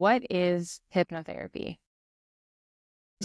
what is hypnotherapy?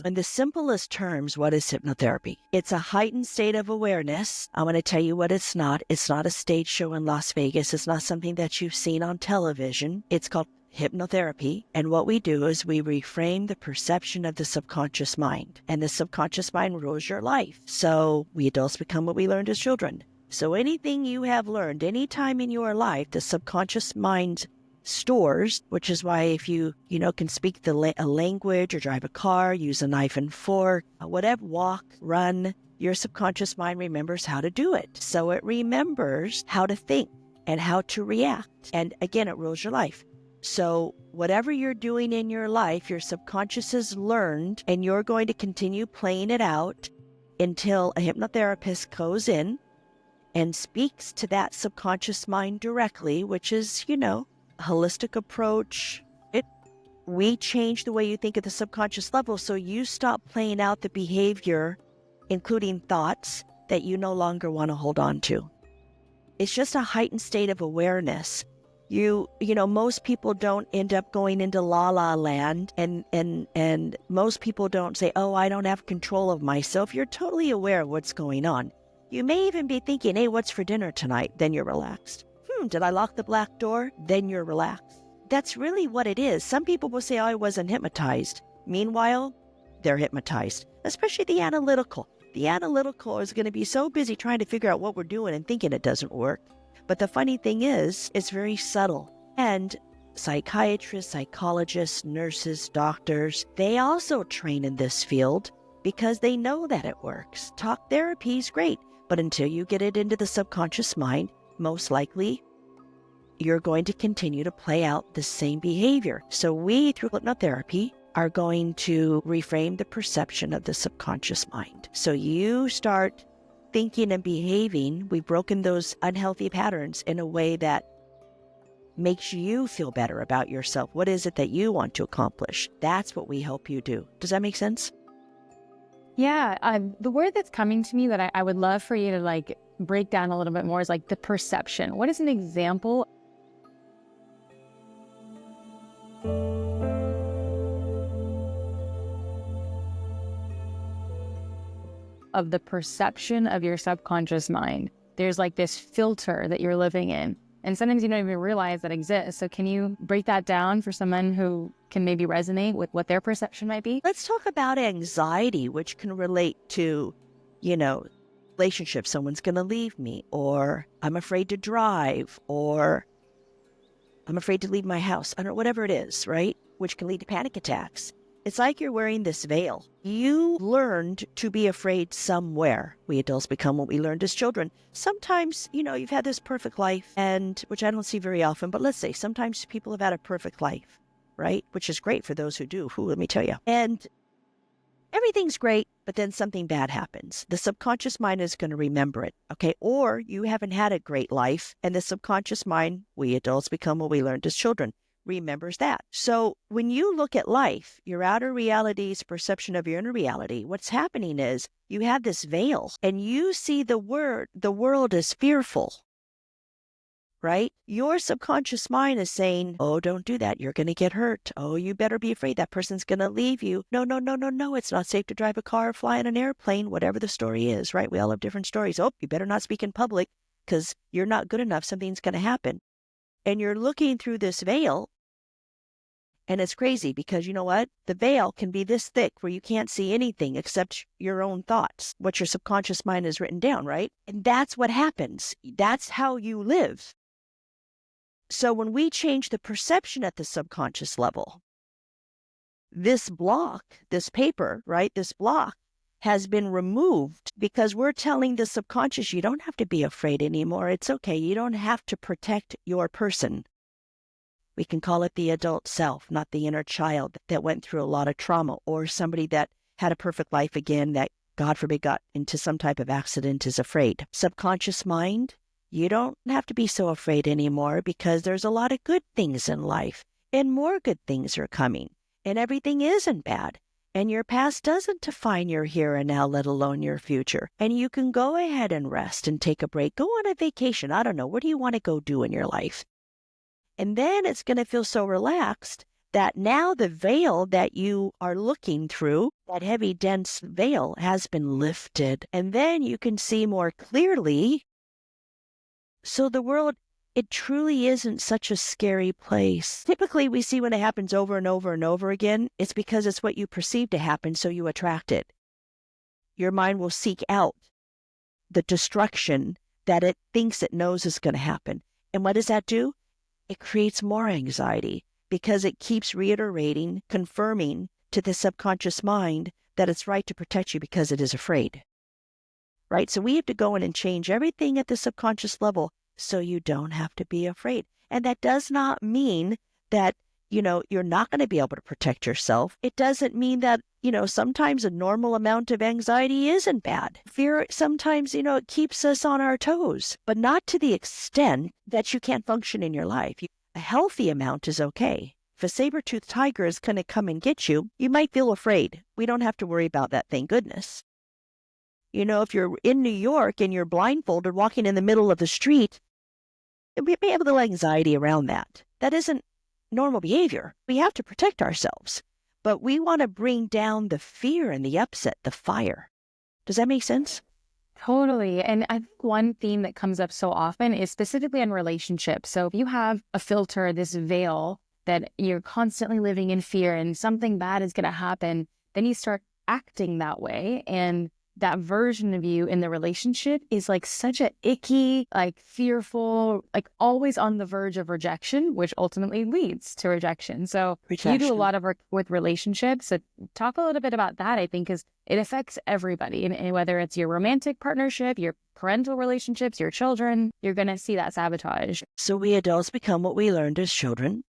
In the simplest terms, what is hypnotherapy? It's a heightened state of awareness. I'm going to tell you what it's not. It's not a stage show in Las Vegas. It's not something that you've seen on television. It's called hypnotherapy. And what we do is we reframe the perception of the subconscious mind. And the subconscious mind rules your life. So we adults become what we learned as children. So anything you have learned any time in your life, the subconscious mind stores, which is why if you can speak a language or drive a car, use a knife and fork, whatever, walk, run, your subconscious mind remembers how to do it. So it remembers how to think and how to react. And again, it rules your life. So whatever you're doing in your life, your subconscious has learned, and you're going to continue playing it out until a hypnotherapist goes in and speaks to that subconscious mind directly, which is, holistic approach. We change the way you think at the subconscious level, so you stop playing out the behavior, including thoughts that you no longer want to hold on to. It's just a heightened state of awareness. Most people don't end up going into la la land, and most people don't say, oh, I don't have control of myself. You're totally aware of what's going on. You may even be thinking, hey, what's for dinner tonight? Then you're relaxed. Did I lock the black door? Then you're relaxed. That's really what it is. Some people will say, oh, I wasn't hypnotized. Meanwhile, they're hypnotized, especially the analytical. The analytical is going to be so busy trying to figure out what we're doing and thinking it doesn't work. But the funny thing is, it's very subtle. And psychiatrists, psychologists, nurses, doctors, they also train in this field because they know that it works. Talk therapy is great, but until you get it into the subconscious mind, most likely you're going to continue to play out the same behavior. So we, through hypnotherapy, are going to reframe the perception of the subconscious mind. So you start thinking and behaving, we've broken those unhealthy patterns in a way that makes you feel better about yourself. What is it that you want to accomplish? That's what we help you do. Does that make sense? Yeah, the word that's coming to me that I would love for you to break down a little bit more is the perception. What is an example of the perception of your subconscious mind? There's this filter that you're living in, and sometimes you don't even realize that exists. So can you break that down for someone who can maybe resonate with what their perception might be? Let's talk about anxiety, which can relate to, relationships. Someone's going to leave me, or I'm afraid to drive, or I'm afraid to leave my house. I don't know, whatever it is, right? Which can lead to panic attacks. It's like you're wearing this veil. You learned to be afraid somewhere. We adults become what we learned as children. Sometimes, you've had this perfect life, and which I don't see very often, but let's say sometimes people have had a perfect life, right? Which is great for those who do. Let me tell you. And everything's great, but then something bad happens. The subconscious mind is going to remember it, okay? Or you haven't had a great life, and the subconscious mind, we adults become what we learned as children, remembers that. So when you look at life, your outer reality's perception of your inner reality, what's happening is you have this veil, and you see the world as fearful, right? Your subconscious mind is saying, oh, don't do that. You're going to get hurt. Oh, you better be afraid that person's going to leave you. No. It's not safe to drive a car or fly in an airplane, whatever the story is, right? We all have different stories. Oh, you better not speak in public because you're not good enough. Something's going to happen. And you're looking through this veil, and it's crazy because you know what? The veil can be this thick where you can't see anything except your own thoughts, what your subconscious mind has written down, right? And that's what happens. That's how you live. So when we change the perception at the subconscious level, this block, this paper, right, this block has been removed because we're telling the subconscious, you don't have to be afraid anymore. It's okay. You don't have to protect your person. We can call it the adult self, not the inner child that went through a lot of trauma, or somebody that had a perfect life again that, God forbid, got into some type of accident is afraid. Subconscious mind, you don't have to be so afraid anymore because there's a lot of good things in life, and more good things are coming, and everything isn't bad. And your past doesn't define your here and now, let alone your future. And you can go ahead and rest and take a break. Go on a vacation. I don't know. What do you want to go do in your life? And then it's going to feel so relaxed that now the veil that you are looking through, that heavy, dense veil, has been lifted. And then you can see more clearly. So the world, it truly isn't such a scary place. Typically, we see when it happens over and over and over again, it's because it's what you perceive to happen, so you attract it. Your mind will seek out the destruction that it thinks it knows is going to happen. And what does that do? It creates more anxiety because it keeps reiterating, confirming to the subconscious mind that it's right to protect you because it is afraid. Right? So we have to go in and change everything at the subconscious level so you don't have to be afraid. And that does not mean that, you're not going to be able to protect yourself. It doesn't mean that, sometimes a normal amount of anxiety isn't bad. Fear sometimes, it keeps us on our toes, but not to the extent that you can't function in your life. A healthy amount is okay. If a saber-toothed tiger is going to come and get you, you might feel afraid. We don't have to worry about that, thank goodness. If you're in New York and you're blindfolded walking in the middle of the street, we may have a little anxiety around that. That isn't normal behavior. We have to protect ourselves, but we want to bring down the fear and the upset, the fire. Does that make sense? Totally. And I think one theme that comes up so often is specifically in relationships. So if you have a filter, this veil that you're constantly living in fear and something bad is going to happen, then you start acting that way. And that version of you in the relationship is like such a icky, like fearful, like always on the verge of rejection, which ultimately leads to rejection. So you do a lot of work with relationships. So talk a little bit about that, I think, because it affects everybody. And whether it's your romantic partnership, your parental relationships, your children, you're going to see that sabotage. So we adults become what we learned as children.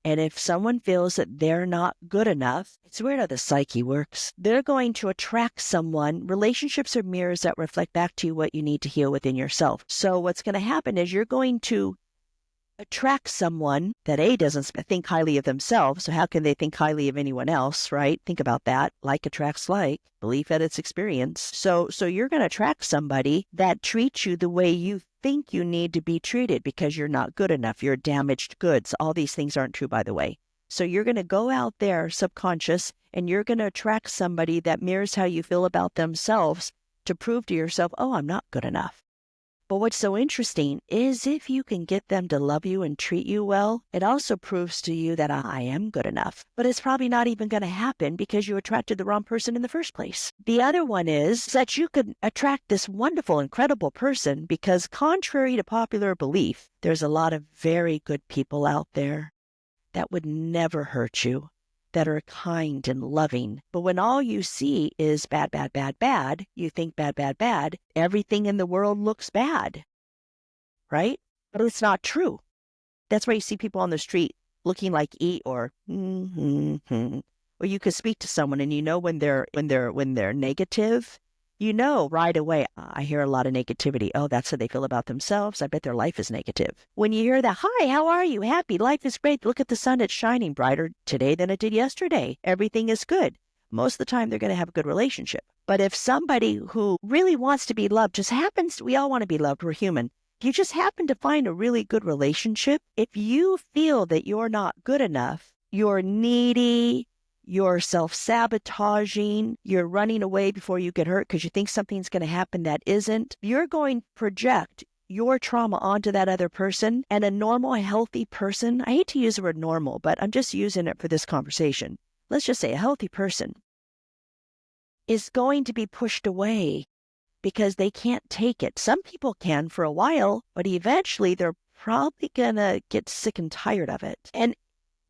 And if someone feels that they're not good enough, it's weird how the psyche works. They're going to attract someone. Relationships are mirrors that reflect back to you what you need to heal within yourself. So what's going to happen is you're going to attract someone that doesn't think highly of themselves. So how can they think highly of anyone else, right? Think about that. Like attracts like, belief at its experience. So you're going to attract somebody that treats you the way you think you need to be treated because you're not good enough. You're damaged goods. All these things aren't true, by the way. So you're going to go out there subconscious and you're going to attract somebody that mirrors how you feel about themselves to prove to yourself, oh, I'm not good enough. But what's so interesting is if you can get them to love you and treat you well, it also proves to you that I am good enough. But it's probably not even going to happen because you attracted the wrong person in the first place. The other one is that you could attract this wonderful, incredible person because contrary to popular belief, there's a lot of very good people out there that would never hurt you, that are kind and loving. But when all you see is bad, bad, bad, bad, you think bad, bad, bad, everything in the world looks bad, right? But it's not true. That's why you see people on the street looking like or or you could speak to someone and when they're negative, right away, I hear a lot of negativity. Oh, that's how they feel about themselves. I bet their life is negative. When you hear that, hi, how are you? Happy, life is great. Look at the sun. It's shining brighter today than it did yesterday. Everything is good. Most of the time, they're going to have a good relationship. But if somebody who really wants to be loved just happens, we all want to be loved. We're human. If you just happen to find a really good relationship, if you feel that you're not good enough, you're needy, you're self-sabotaging, you're running away before you get hurt because you think something's going to happen that isn't, you're going to project your trauma onto that other person. And a normal, healthy person, I hate to use the word normal, but I'm just using it for this conversation. Let's just say a healthy person is going to be pushed away because they can't take it. Some people can for a while, but eventually they're probably going to get sick and tired of it. And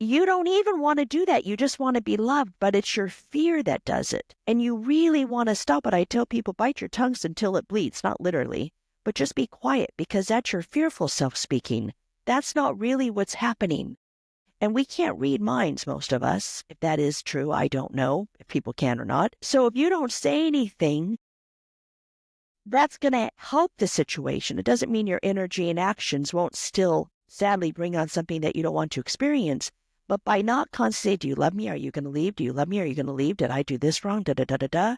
you don't even want to do that. You just want to be loved, but it's your fear that does it. And you really want to stop it. I tell people, bite your tongues until it bleeds, not literally, but just be quiet because that's your fearful self speaking. That's not really what's happening. And we can't read minds, most of us. If that is true, I don't know if people can or not. So if you don't say anything, that's going to help the situation. It doesn't mean your energy and actions won't still sadly bring on something that you don't want to experience. But by not constantly, do you love me? Are you going to leave? Do you love me? Are you going to leave? Did I do this wrong? Da-da-da-da-da.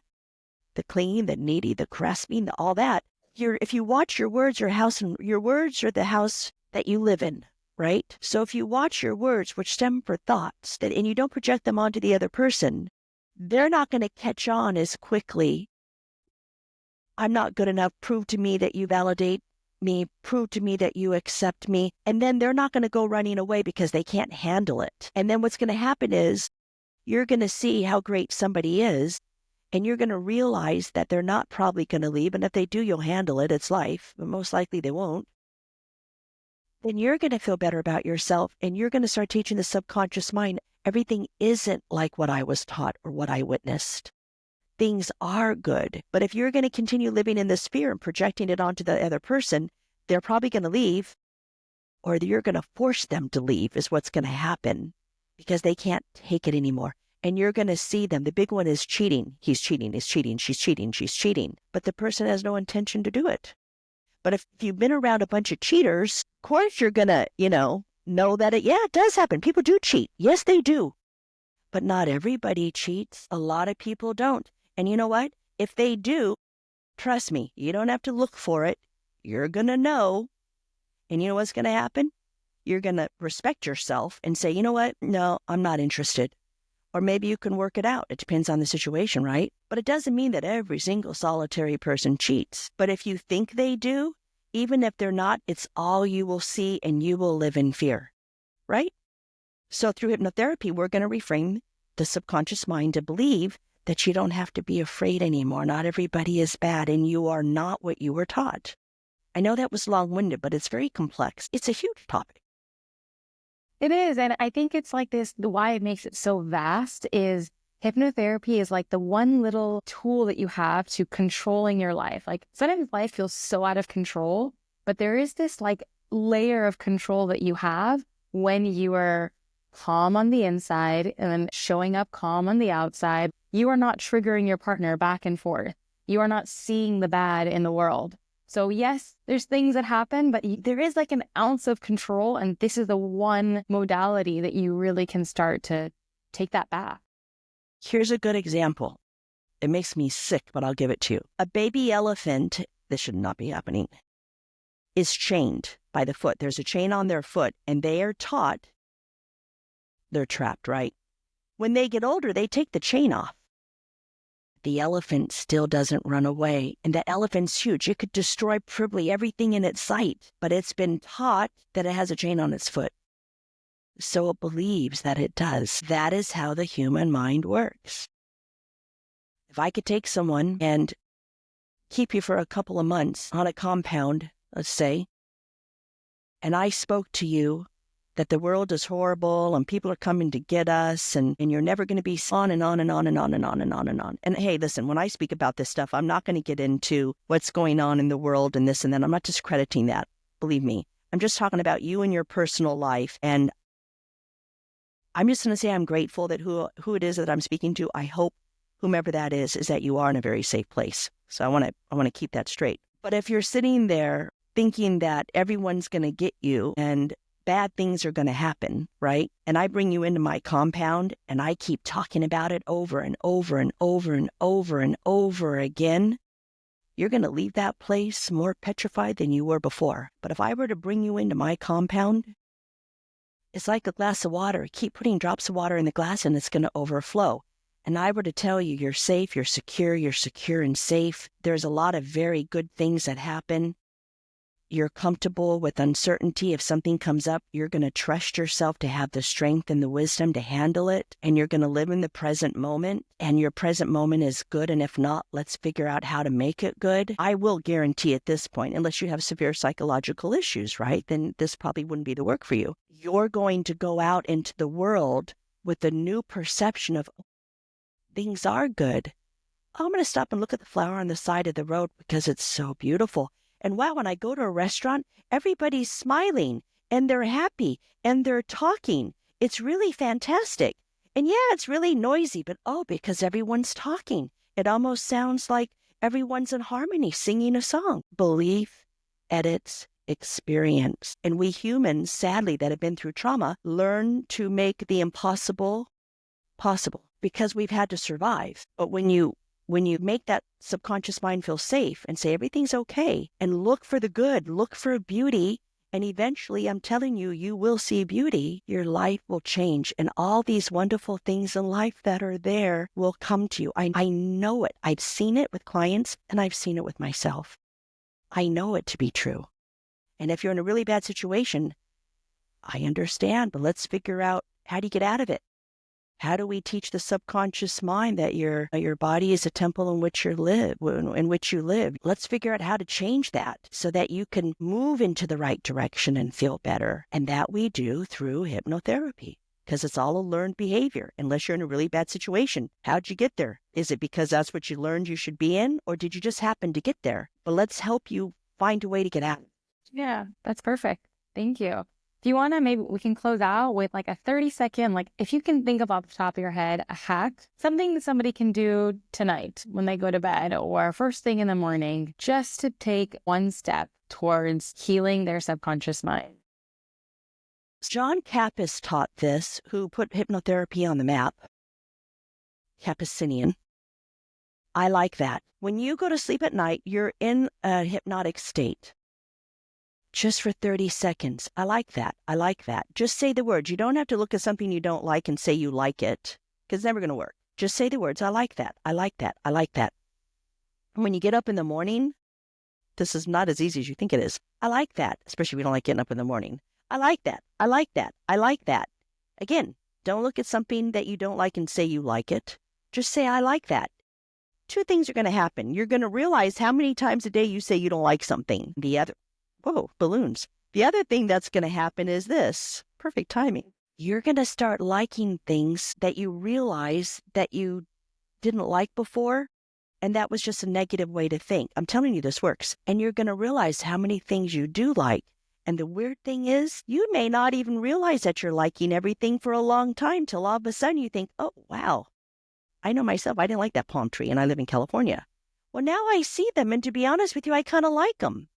The clingy, the needy, the grasping, all that. If you watch your words, your words are the house that you live in, right? So if you watch your words, which stem from thoughts, and you don't project them onto the other person, they're not going to catch on as quickly. I'm not good enough. Prove to me that you validate me. Prove to me that you accept me. And then they're not going to go running away because they can't handle it. And then what's going to happen is you're going to see how great somebody is, and you're going to realize that they're not probably going to leave. And if they do, you'll handle it. It's life, but most likely they won't. Then you're going to feel better about yourself, and you're going to start teaching the subconscious mind, everything isn't like what I was taught or what I witnessed. Things are good. But if you're going to continue living in this fear and projecting it onto the other person, they're probably going to leave, or you're going to force them to leave is what's going to happen, because they can't take it anymore. And you're going to see them. The big one is cheating. He's cheating, he's cheating, she's cheating, she's cheating. But the person has no intention to do it. But if you've been around a bunch of cheaters, of course you're going to, know that it does happen. People do cheat. Yes, they do. But not everybody cheats. A lot of people don't. And you know what? If they do, trust me, you don't have to look for it. You're going to know. And you know what's going to happen? You're going to respect yourself and say, you know what? No, I'm not interested. Or maybe you can work it out. It depends on the situation, right? But it doesn't mean that every single solitary person cheats. But if you think they do, even if they're not, it's all you will see, and you will live in fear, right? So through hypnotherapy, we're going to reframe the subconscious mind to believe that you don't have to be afraid anymore. Not everybody is bad, and you are not what you were taught. I know that was long-winded, but it's very complex. It's a huge topic. It is. And I think it's like this, why it makes it so vast is hypnotherapy is like the one little tool that you have to controlling your life. Like sometimes life feels so out of control, but there is this like layer of control that you have when you are calm on the inside and then showing up calm on the outside. You are not triggering your partner back and forth. You are not seeing the bad in the world. So yes, there's things that happen, but there is like an ounce of control. And this is the one modality that you really can start to take that back. Here's a good example. It makes me sick, but I'll give it to you. A baby elephant, this should not be happening, is chained by the foot. There's a chain on their foot, and they are taught they're trapped, right? When they get older, they take the chain off. The elephant still doesn't run away, and the elephant's huge. It could destroy probably everything in its sight, but it's been taught that it has a chain on its foot. So it believes that it does. That is how the human mind works. If I could take someone and keep you for a couple of months on a compound, let's say, and I spoke to you that the world is horrible and people are coming to get us and you're never going to be on and on and on and on and on and on and on. And hey, listen, when I speak about this stuff, I'm not going to get into what's going on in the world and this and that. I'm not discrediting that. Believe me. I'm just talking about you and your personal life. And I'm just going to say I'm grateful that who it is that I'm speaking to. I hope whomever that is that you are in a very safe place. So I want to keep that straight. But if you're sitting there thinking that everyone's going to get you and bad things are going to happen, right? And I bring you into my compound and I keep talking about it over and over and over and over and over again, you're going to leave that place more petrified than you were before. But if I were to bring you into my compound, it's like a glass of water. Keep putting drops of water in the glass and it's going to overflow. And I were to tell you you're safe, you're secure and safe. There's a lot of very good things that happen. You're comfortable with uncertainty. If something comes up, you're going to trust yourself to have the strength and the wisdom to handle it. And you're going to live in the present moment. And your present moment is good. And if not, let's figure out how to make it good. I will guarantee at this point, unless you have severe psychological issues, right? Then this probably wouldn't be the work for you. You're going to go out into the world with a new perception of things are good. Oh, I'm going to stop and look at the flower on the side of the road because it's so beautiful. And wow, when I go to a restaurant, everybody's smiling and they're happy and they're talking. It's really fantastic. And yeah, it's really noisy, but because everyone's talking. It almost sounds like everyone's in harmony singing a song. Belief edits experience. And we humans, sadly, that have been through trauma, learn to make the impossible possible because we've had to survive. But when you make that subconscious mind feel safe and say everything's okay and look for the good, look for beauty And eventually, I'm telling you, you will see beauty. Your life will change. And all these wonderful things in life that are there will come to you. I know it. I've seen it with clients and I've seen it with myself. I know it to be true. And if you're in a really bad situation, I understand, but let's figure out, how do you get out of it? How do we teach the subconscious mind that your body is a temple in which you live? Let's figure out how to change that so that you can move into the right direction and feel better. And that we do through hypnotherapy, because it's all a learned behavior. Unless you're in a really bad situation, how'd you get there? Is it because that's what you learned you should be in, or did you just happen to get there? But let's help you find a way to get out. Yeah, that's perfect. Thank you. Do you want to, maybe we can close out with like a 30-second, like if you can think of off the top of your head, a hack, something that somebody can do tonight when they go to bed or first thing in the morning, just to take one step towards healing their subconscious mind. John Kappas taught this, who put hypnotherapy on the map. Kappasian. I like that. When you go to sleep at night, you're in a hypnotic state. Just for 30 seconds. I like that. I like that. Just say the words. You don't have to look at something you don't like and say you like it, because it's never going to work. Just say the words. I like that. I like that. I like that. And when you get up in the morning, this is not as easy as you think it is. I like that, especially if you don't like getting up in the morning. I like that. I like that. I like that. Again, don't look at something that you don't like and say you like it. Just say, I like that. Two things are going to happen. You're going to realize how many times a day you say you don't like something. Whoa, balloons. The other thing that's going to happen is this. Perfect timing. You're going to start liking things that you realize that you didn't like before, and that was just a negative way to think. I'm telling you, this works. And you're going to realize how many things you do like. And the weird thing is, you may not even realize that you're liking everything for a long time till all of a sudden you think, oh, wow. I know myself, I didn't like that palm tree and I live in California. Well, now I see them, and to be honest with you, I kind of like them.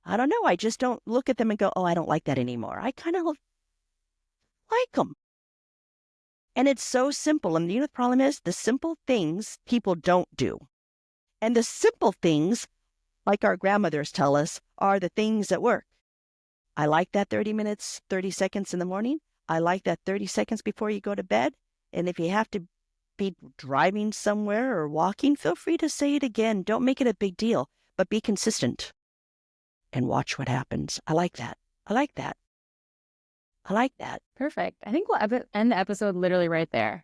I don't know. I just don't look at them and go, oh, I don't like that anymore. I kind of like them. And it's so simple. And you know what the problem is? The simple things people don't do. And the simple things, like our grandmothers tell us, are the things that work. I like that 30 minutes, 30 seconds in the morning. I like that 30 seconds before you go to bed. And if you have to be driving somewhere or walking, feel free to say it again. Don't make it a big deal, but be consistent. And watch what happens. I like that. I like that. I like that. Perfect. I think we'll end the episode literally right there.